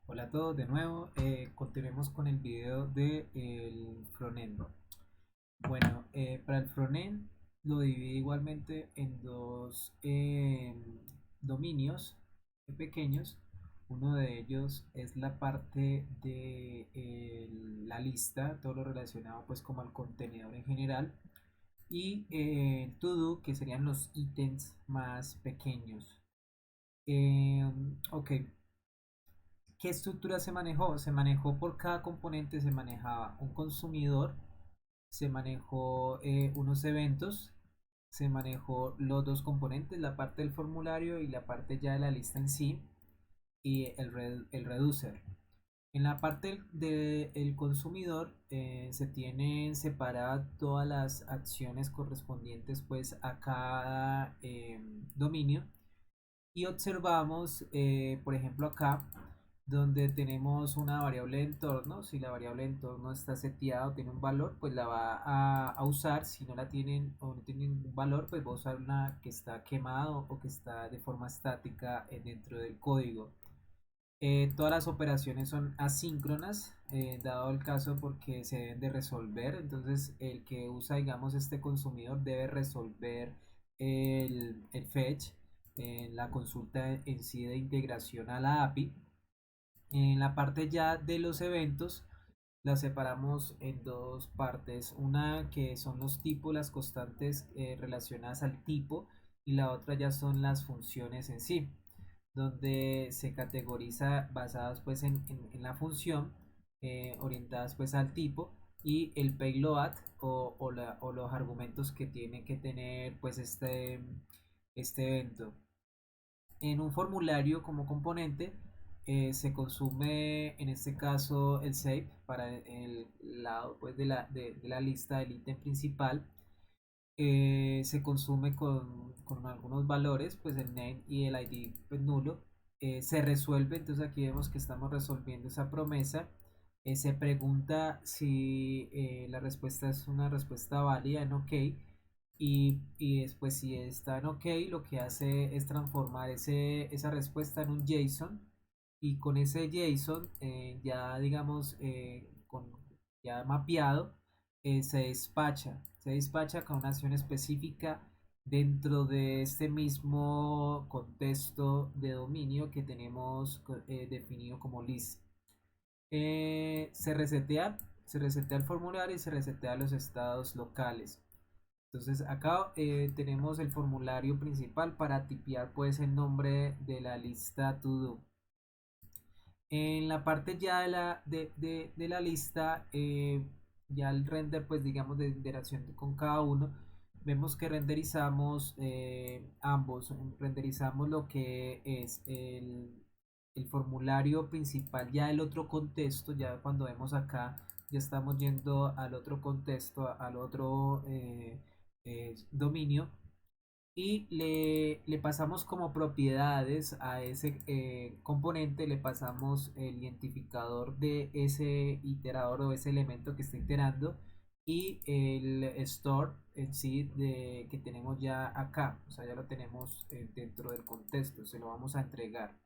Hola a todos de nuevo, continuemos con el video de el frontend. Bueno, para el frontend lo dividí igualmente en dos dominios pequeños. Uno de ellos es la parte de la lista, todo lo relacionado pues como al contenedor en general. Y to do, que serían los ítems más pequeños. Ok, ¿qué estructura se manejó? Se manejó por cada componente, se manejaba un consumidor, se manejó unos eventos, se manejó los dos componentes, la parte del formulario y la parte ya de la lista en sí, y el reducer. En la parte del consumidor se tienen separadas todas las acciones correspondientes pues a cada dominio y observamos, por ejemplo, acá, donde tenemos una variable de entorno. Si la variable de entorno está seteada o tiene un valor, pues la va a usar. Si no la tienen o no tienen un valor, pues va a usar una que está quemado o que está de forma estática dentro del código. Todas las operaciones son asíncronas, dado el caso porque se deben de resolver. Entonces, el que usa, digamos, este consumidor debe resolver el fetch, la consulta en sí de integración a la API. En la parte ya de los eventos, la separamos en dos partes. Una que son los tipos, las constantes relacionadas al tipo, y la otra ya son las funciones en sí, donde se categoriza basadas pues en la función, orientadas pues al tipo, y el payload o los argumentos que tiene que tener pues este evento. En un formulario como componente se consume en este caso el save para el lado pues, de la lista del ítem principal. Se consume con algunos valores, pues el name y el ID pues, nulo. Se resuelve, entonces aquí vemos que estamos resolviendo esa promesa. Se pregunta si la respuesta es una respuesta válida en OK, y después si está en OK, lo que hace es transformar esa respuesta en un JSON, y con ese JSON ya digamos ya mapeado, se despacha con una acción específica dentro de este mismo contexto de dominio que tenemos definido como list. Se resetea, se resetea el formulario y se resetea los estados locales. Entonces acá tenemos el formulario principal para tipear pues el nombre de la lista to do. En la parte ya de la lista, ya el render, pues digamos, de interacción con cada uno, vemos que renderizamos ambos, renderizamos lo que es el formulario principal, ya el otro contexto, ya cuando vemos acá, ya estamos yendo al otro contexto, al otro dominio, y le pasamos como propiedades a ese componente, le pasamos el identificador de ese iterador o ese elemento que está iterando, y el store en sí que tenemos ya acá, o sea, ya lo tenemos dentro del contexto, se lo vamos a entregar.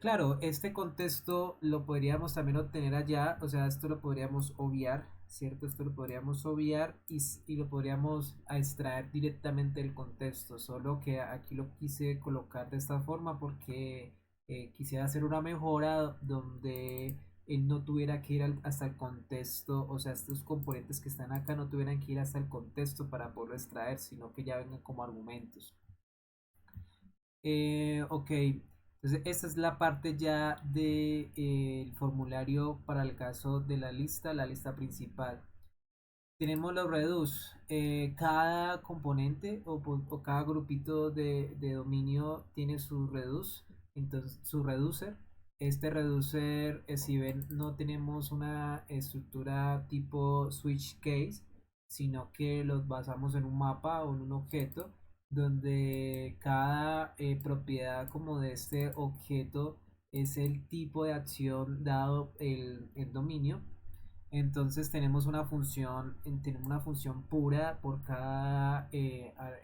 Claro, este contexto lo podríamos también obtener allá, o sea, esto lo podríamos obviar, ¿cierto? Esto lo podríamos obviar y lo podríamos extraer directamente del contexto, solo que aquí lo quise colocar de esta forma porque quisiera hacer una mejora donde él no tuviera que ir hasta el contexto, o sea, estos componentes que están acá no tuvieran que ir hasta el contexto para poderlo extraer, sino que ya vengan como argumentos. Ok, entonces esta es la parte ya del formulario para el caso de la lista principal. Tenemos los reduce. Cada componente o cada grupito de dominio tiene su reduce, entonces su reducer. Este reducer, si ven, no tenemos una estructura tipo switch case, sino que los basamos en un mapa o en un objeto, donde cada propiedad como de este objeto es el tipo de acción dado el dominio. Entonces tenemos una función pura por cada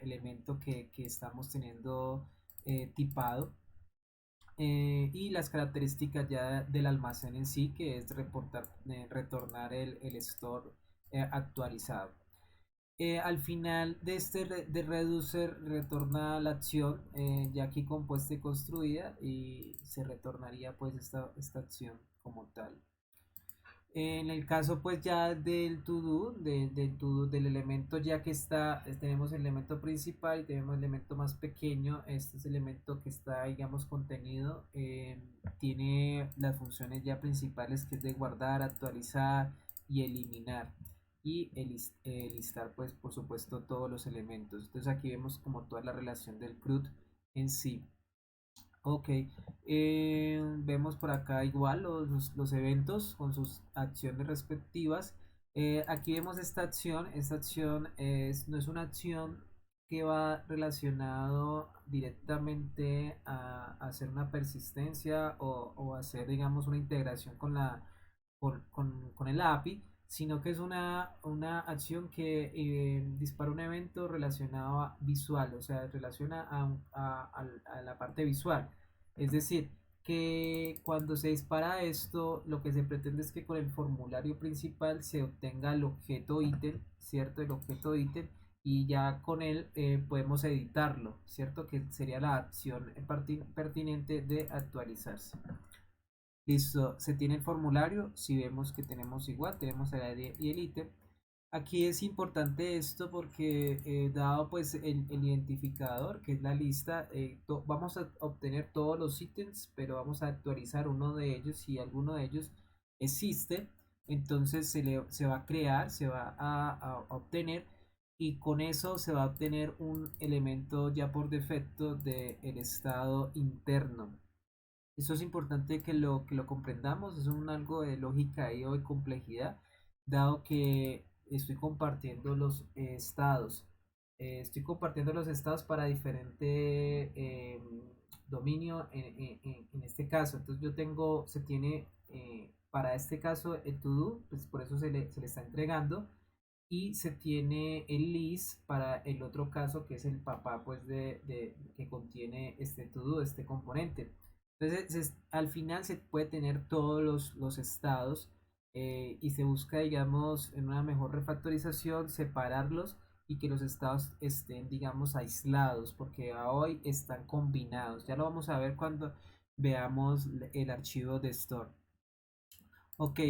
elemento que estamos teniendo tipado. Y las características ya del almacén en sí, que es retornar el store actualizado. Al final de de reducer retorna la acción ya aquí compuesta y construida, y se retornaría pues esta acción como tal. En el caso pues ya del to do, del elemento ya que está, tenemos el elemento principal y tenemos el elemento más pequeño. Este es el elemento que está, digamos, contenido. Tiene las funciones ya principales, que es de guardar, actualizar y eliminar. Y listar pues por supuesto todos los elementos. Entonces aquí vemos como toda la relación del CRUD en sí. Ok, vemos por acá igual los eventos con sus acciones respectivas. Aquí vemos esta acción no es una acción que va relacionado directamente a hacer una persistencia o hacer, digamos, una integración con con el API, sino que es una acción que dispara un evento relacionado a visual, o sea, relaciona a la parte visual. Es decir, que cuando se dispara esto, lo que se pretende es que con el formulario principal se obtenga el objeto ítem, ¿cierto? El objeto ítem, y ya con él podemos editarlo, ¿cierto? Que sería la acción pertinente de actualizarse. Listo, se tiene el formulario. Si vemos que tenemos igual, tenemos el ID y el ítem. Aquí es importante esto porque dado pues el identificador, que es la lista, vamos a obtener todos los ítems, pero vamos a actualizar uno de ellos. Si alguno de ellos existe, entonces se va a crear, se va a obtener, y con eso se va a obtener un elemento ya por defecto del estado interno. Eso es importante que lo comprendamos. Es un algo de lógica y o de complejidad, dado que estoy compartiendo los estados. Estoy compartiendo los estados para diferente dominio en este caso. Entonces yo tengo, se tiene para este caso el to do, pues por eso se le está entregando, y se tiene el list para el otro caso, que es el papá pues que contiene este to do, este componente. Entonces al final se puede tener todos los estados, y se busca, digamos, en una mejor refactorización, separarlos y que los estados estén, digamos, aislados, porque a hoy están combinados. Ya lo vamos a ver cuando veamos el archivo de store. Ok,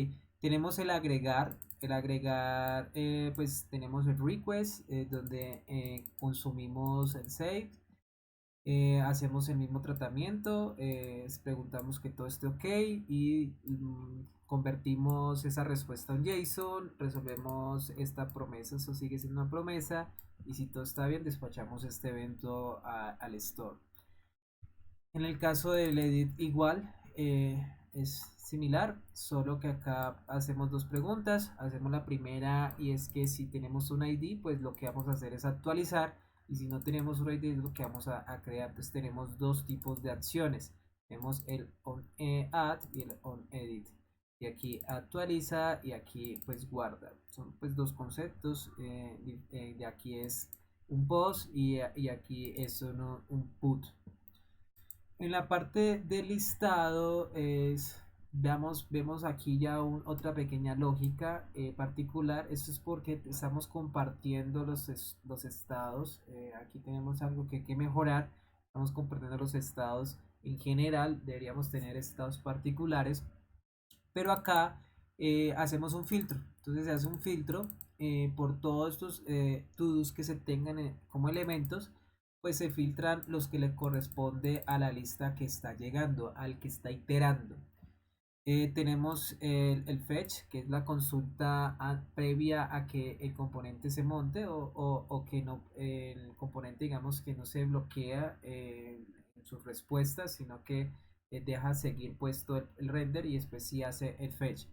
tenemos el agregar. El agregar, pues tenemos el request, donde consumimos el save, hacemos el mismo tratamiento, preguntamos que todo esté ok, y convertimos esa respuesta en JSON, resolvemos esta promesa, eso sigue siendo una promesa, y si todo está bien, despachamos este evento al store. En el caso del edit igual, es similar, solo que acá hacemos dos preguntas. Hacemos la primera, y es que si tenemos un ID, pues lo que vamos a hacer es actualizar, y si no tenemos un ID es lo que vamos a crear. Entonces tenemos dos tipos de acciones. Tenemos el onAdd y el onEdit. Y aquí actualiza y aquí pues guarda. Son pues dos conceptos. De aquí es un post y aquí es un put. En la parte del listado vemos aquí ya otra pequeña lógica particular. Esto es porque estamos compartiendo los estados. Aquí tenemos algo que hay que mejorar. Estamos compartiendo los estados en general. Deberíamos tener estados particulares, pero acá hacemos un filtro. Entonces se hace un filtro por todos estos to-dos que se tengan como elementos, pues se filtran los que le corresponde a la lista que está llegando, al que está iterando. Tenemos el fetch, que es la consulta previa a que el componente se monte, o que no, el componente, digamos, que no se bloquea en sus respuestas, sino que deja seguir puesto el render, y después sí hace el fetch.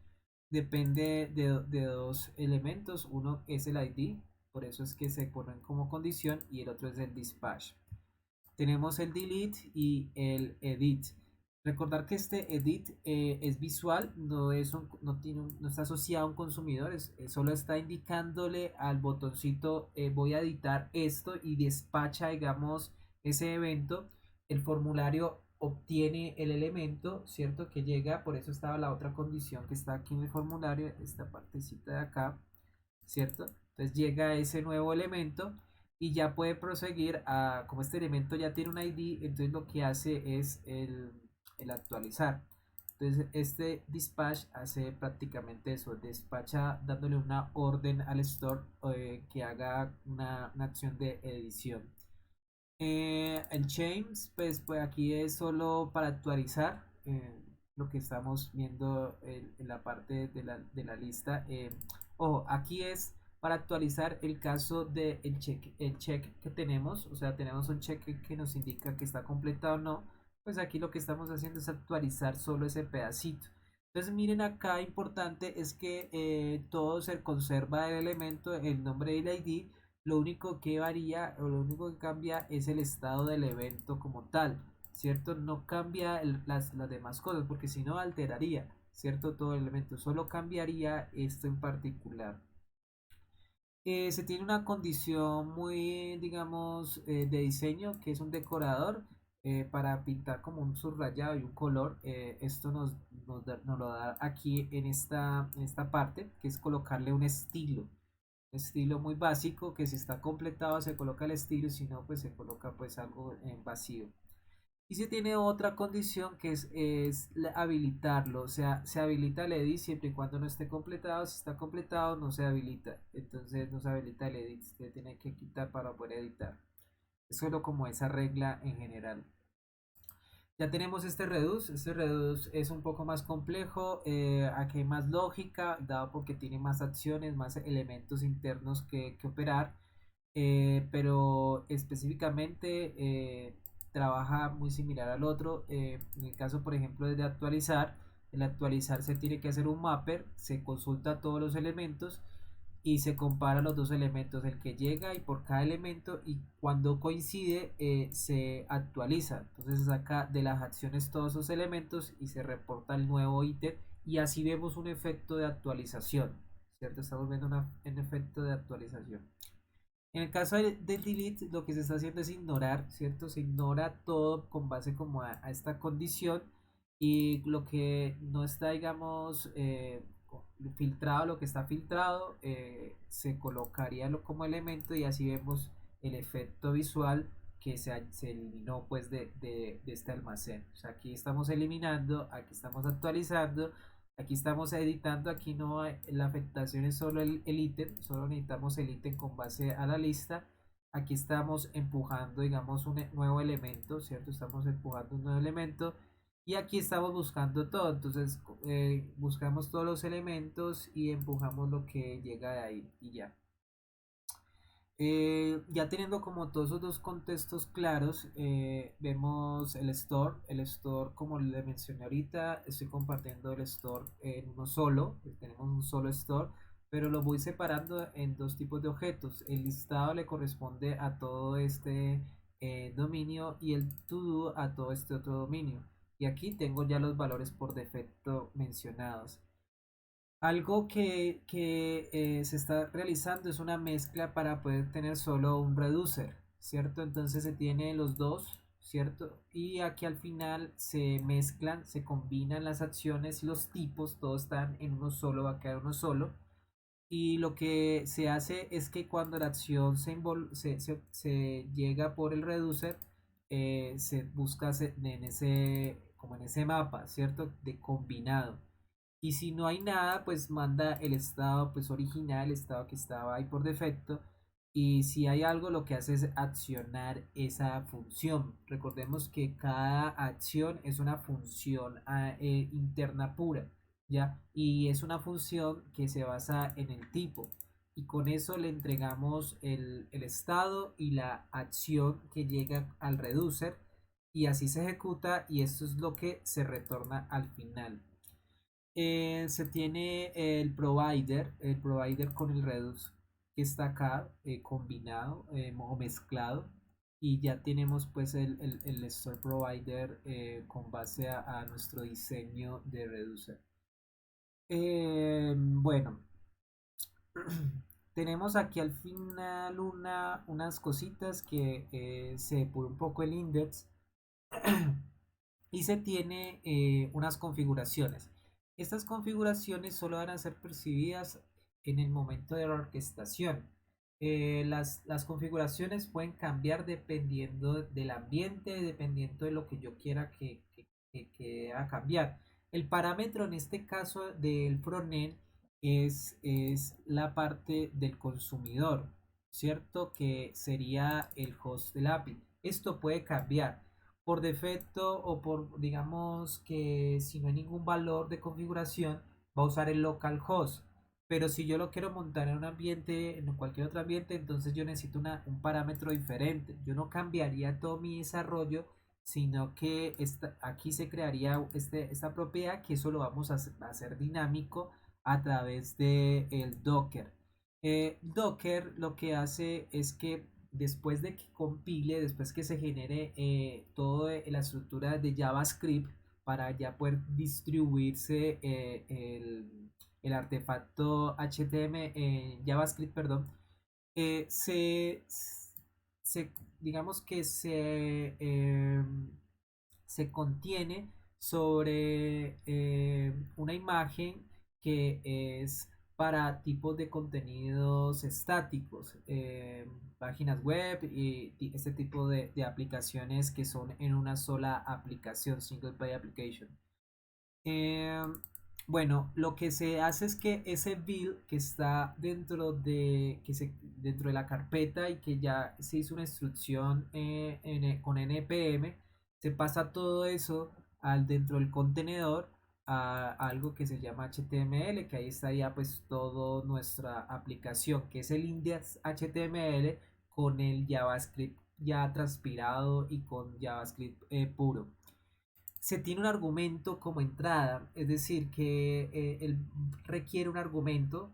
Depende de dos elementos. Uno es el ID, por eso es que se ponen como condición, y el otro es el dispatch. Tenemos el delete y el edit. Recordar que este edit es visual, no está asociado a un consumidor, solo está indicándole al botoncito voy a editar esto, y despacha, digamos, ese evento. El formulario obtiene el elemento, ¿cierto? Que llega, por eso estaba la otra condición que está aquí en el formulario, esta partecita de acá, ¿cierto? Entonces llega ese nuevo elemento y ya puede proseguir a, como este elemento ya tiene un ID, entonces lo que hace es el actualizar. Entonces este dispatch hace prácticamente eso, despacha dándole una orden al store que haga una acción de edición. El change, pues aquí es solo para actualizar lo que estamos viendo en la parte de la lista. Ojo, aquí es para actualizar el caso del el check que tenemos, o sea, tenemos un check que nos indica que está completado o no, pues aquí lo que estamos haciendo es actualizar solo ese pedacito. Entonces miren acá, importante es que todo se conserva el elemento, el nombre del ID, lo único que varía o lo único que cambia es el estado del evento como tal, ¿cierto? No cambia las demás cosas porque si no alteraría, ¿cierto? Todo el elemento, solo cambiaría esto en particular. Se tiene una condición muy, digamos, de diseño, que es un decorador para pintar como un subrayado y un color. Esto nos lo da aquí en esta parte, que es colocarle un estilo muy básico, que si está completado se coloca el estilo, si no pues se coloca pues algo en vacío. Y se tiene otra condición que es habilitarlo, o sea, se habilita el edit siempre y cuando no esté completado. Si está completado no se habilita, entonces no se habilita el edit, se tiene que quitar para poder editar. Es solo como esa regla en general. Ya tenemos este reduce es un poco más complejo, aquí hay más lógica, dado porque tiene más acciones, más elementos internos que operar, pero específicamente trabaja muy similar al otro. En el caso, por ejemplo, de actualizar, el actualizar se tiene que hacer un mapper, se consulta todos los elementos y se compara los dos elementos, el que llega y por cada elemento, y cuando coincide se actualiza. Entonces se saca de las acciones todos esos elementos y se reporta el nuevo ítem y así vemos un efecto de actualización, ¿cierto? Estamos viendo un efecto de actualización. En el caso del delete, lo que se está haciendo es ignorar, ¿cierto? Se ignora todo con base como a esta condición, y lo que no está, digamos, filtrado, lo que está filtrado, se colocaría como elemento y así vemos el efecto visual que se eliminó pues de este almacén. O sea, aquí estamos eliminando, aquí estamos actualizando, aquí estamos editando, aquí no hay, la afectación es solo el ítem, solo necesitamos el ítem con base a la lista. Aquí estamos empujando, digamos, un nuevo elemento, ¿cierto? Estamos empujando un nuevo elemento y aquí estamos buscando todo. Entonces buscamos todos los elementos y empujamos lo que llega de ahí y ya. Ya teniendo como todos esos dos contextos claros, vemos el store como le mencioné ahorita, estoy compartiendo el store en uno solo, tenemos un solo store, pero lo voy separando en dos tipos de objetos. El listado le corresponde a todo este dominio y el to do a todo este otro dominio. Y aquí tengo ya los valores por defecto mencionados. Algo que se está realizando es una mezcla para poder tener solo un reducer, ¿cierto? Entonces se tiene los dos, ¿cierto? Y aquí al final se mezclan, se combinan las acciones y los tipos, todos están en uno solo, va a quedar uno solo. Y lo que se hace es que cuando la acción se llega por el reducer, se busca en ese, como en ese mapa, ¿cierto? De combinado. Y si no hay nada, pues manda el estado pues original, el estado que estaba ahí por defecto. Y si hay algo, lo que hace es accionar esa función. Recordemos que cada acción es una función interna pura, ¿ya? Y es una función que se basa en el tipo. Y con eso le entregamos el estado y la acción que llega al reducer. Y así se ejecuta y esto es lo que se retorna al final. Se tiene el provider con el Redux que está acá combinado o mezclado, y ya tenemos pues el store provider con base a nuestro diseño de reducer. Bueno, tenemos aquí al final unas cositas que se depura un poco el index. y se tiene unas configuraciones. Estas configuraciones solo van a ser percibidas en el momento de la orquestación. Las configuraciones pueden cambiar dependiendo del ambiente, dependiendo de lo que yo quiera que haga cambiar. El parámetro en este caso del frontend es la parte del consumidor, ¿cierto? Que sería el host del API. Esto puede cambiar por defecto o por, digamos que si no hay ningún valor de configuración, va a usar el localhost. Pero si yo lo quiero montar en un ambiente, en cualquier otro ambiente, entonces yo necesito un parámetro diferente. Yo no cambiaría todo mi desarrollo, sino que aquí se crearía esta propiedad que eso lo vamos a hacer dinámico a través de el Docker. Docker lo que hace es que después de que compile, después que se genere toda la estructura de JavaScript para ya poder distribuirse el artefacto HTML, JavaScript, perdón, eh, se, se, digamos que se contiene sobre una imagen que es para tipos de contenidos estáticos, páginas web y este tipo de aplicaciones que son en una sola aplicación, single page application. Eh, bueno, lo que se hace es que ese build que está dentro de la carpeta y que ya se hizo una instrucción con npm, se pasa todo eso dentro del contenedor a algo que se llama HTML, que ahí está ya pues toda nuestra aplicación, que es el index HTML con el JavaScript ya transpirado y con JavaScript puro. Se tiene un argumento como entrada, es decir, que él requiere un argumento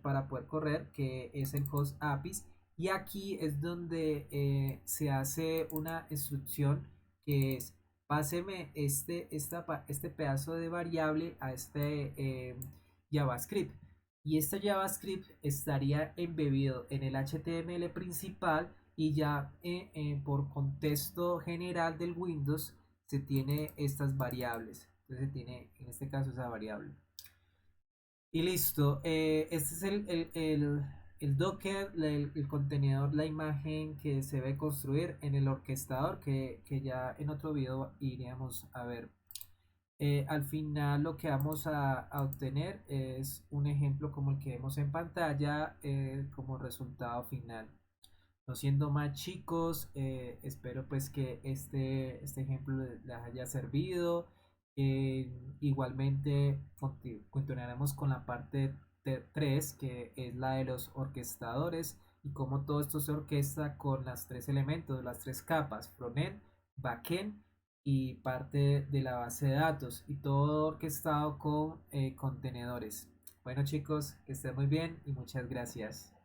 para poder correr, que es el host APIs, y aquí es donde se hace una instrucción que es páseme este pedazo de variable a este JavaScript. Y este JavaScript estaría embebido en el HTML principal y ya por contexto general del Windows se tiene estas variables. Entonces se tiene en este caso esa variable. Y listo. Este es el Docker, el contenedor, la imagen que se debe construir en el orquestador que ya en otro video iríamos a ver. Al final lo que vamos a obtener es un ejemplo como el que vemos en pantalla como resultado final. No siendo más chicos, espero pues que este ejemplo les haya servido. Igualmente continuaremos con la parte 3 que es la de los orquestadores y cómo todo esto se orquesta con las tres elementos, las tres capas, frontend, backend y parte de la base de datos y todo orquestado con contenedores. Bueno chicos, que estén muy bien y muchas gracias.